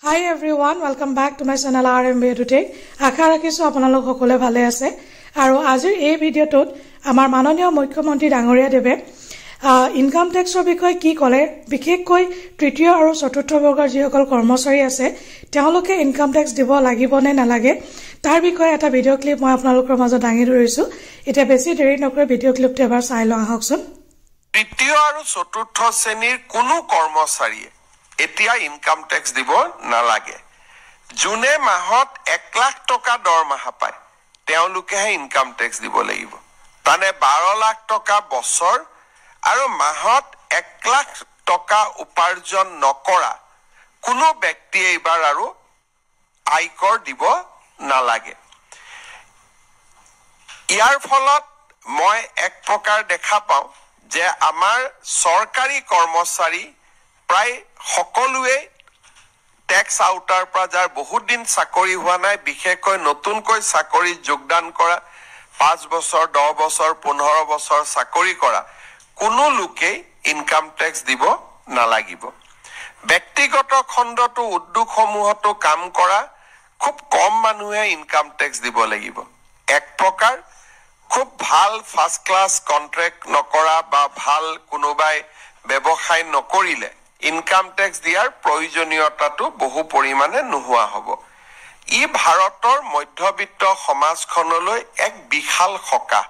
Hi everyone, welcome back to my channel RMB Edutech. আশা ৰাখিছো আপোনালোক সকলোৱে ভালে আছে আৰু আজিৰ এই ভিডিঅটোত আমাৰ মাননীয় মুখ্যমন্ত্ৰী ডাঙৰীয়া দেৱে ইনকাম টেক্সৰ বিষয়ে কি ক'লে বিশেষকৈ তৃতীয় আৰু চতুৰ্থ বৰ্গৰ যিসকল কৰ্মচাৰী আছে তেওঁলোকে ইনকাম টেক্স দিব লাগিব নে নালাগে তাৰ বিষয়ে এটা ভিডিঅ' ক্লিপ মই আপোনালোকৰ মাজত দাঙি ধৰিছো এটা বেছি দেৰি নকৰি ভিডিঅ' ক্লিপটো এবাৰ চাই লওঁ আহকচোন তৃতীয় আৰু চতুৰ্থ শ্ৰেণীৰ কোনো কৰ্মচাৰীয়ে এতিয়া ইনকাম টেক্স দিব নালাগে জুনে মাহত 1 লাখ টকা দৰমহা পায় তেওঁলোকেহে ইনকাম টেক্স দিব লাগিব মানে 12 লাখ টকা বছৰ আৰু মাহত 1 লাখ টকা উপাৰ্জন নকৰা কোনো ব্যক্তিয়ে এবাৰ আৰু আয়কৰ দিব নালাগে ইয়াৰ ফলত মই এক প্ৰকাৰ দেখা পাওঁ যে আমাৰ সৰকাৰি কৰ্মচাৰী প্ৰায় সকলোৱে ট্যাক্স আউটাৰ পৰা যাৰ বহুত দিন চাকৰি হোৱা নাই বিশেষকৈ নতুনকৈ চাকৰি যোগদান কৰা 5 বছৰ 10 বছৰ 15 বছৰ চাকৰি কৰা কোনো লোকে ইনকাম টেক্স দিব নালাগিব ব্যক্তিগত খণ্ডটো উদ্যোগসমূহতো কাম কৰা খুব কম মানুহে ইনকাম টেক্স দিব লাগিব এক প্ৰকাৰ খুব ভাল ফাৰ্স্ট ক্লাস কন্ট্ৰাক্ট নকৰা বা ভাল কোনোবাই ব্যৱসায় নকৰিলে ইনকাম টেক্স দিয়াৰ প্ৰয়োজনীয়তাটো বহু পৰিমাণে নোহোৱা হ'ব ই ভাৰতৰ মধ্যবিত্ত সমাজখনলৈ এক বিশাল সকাহ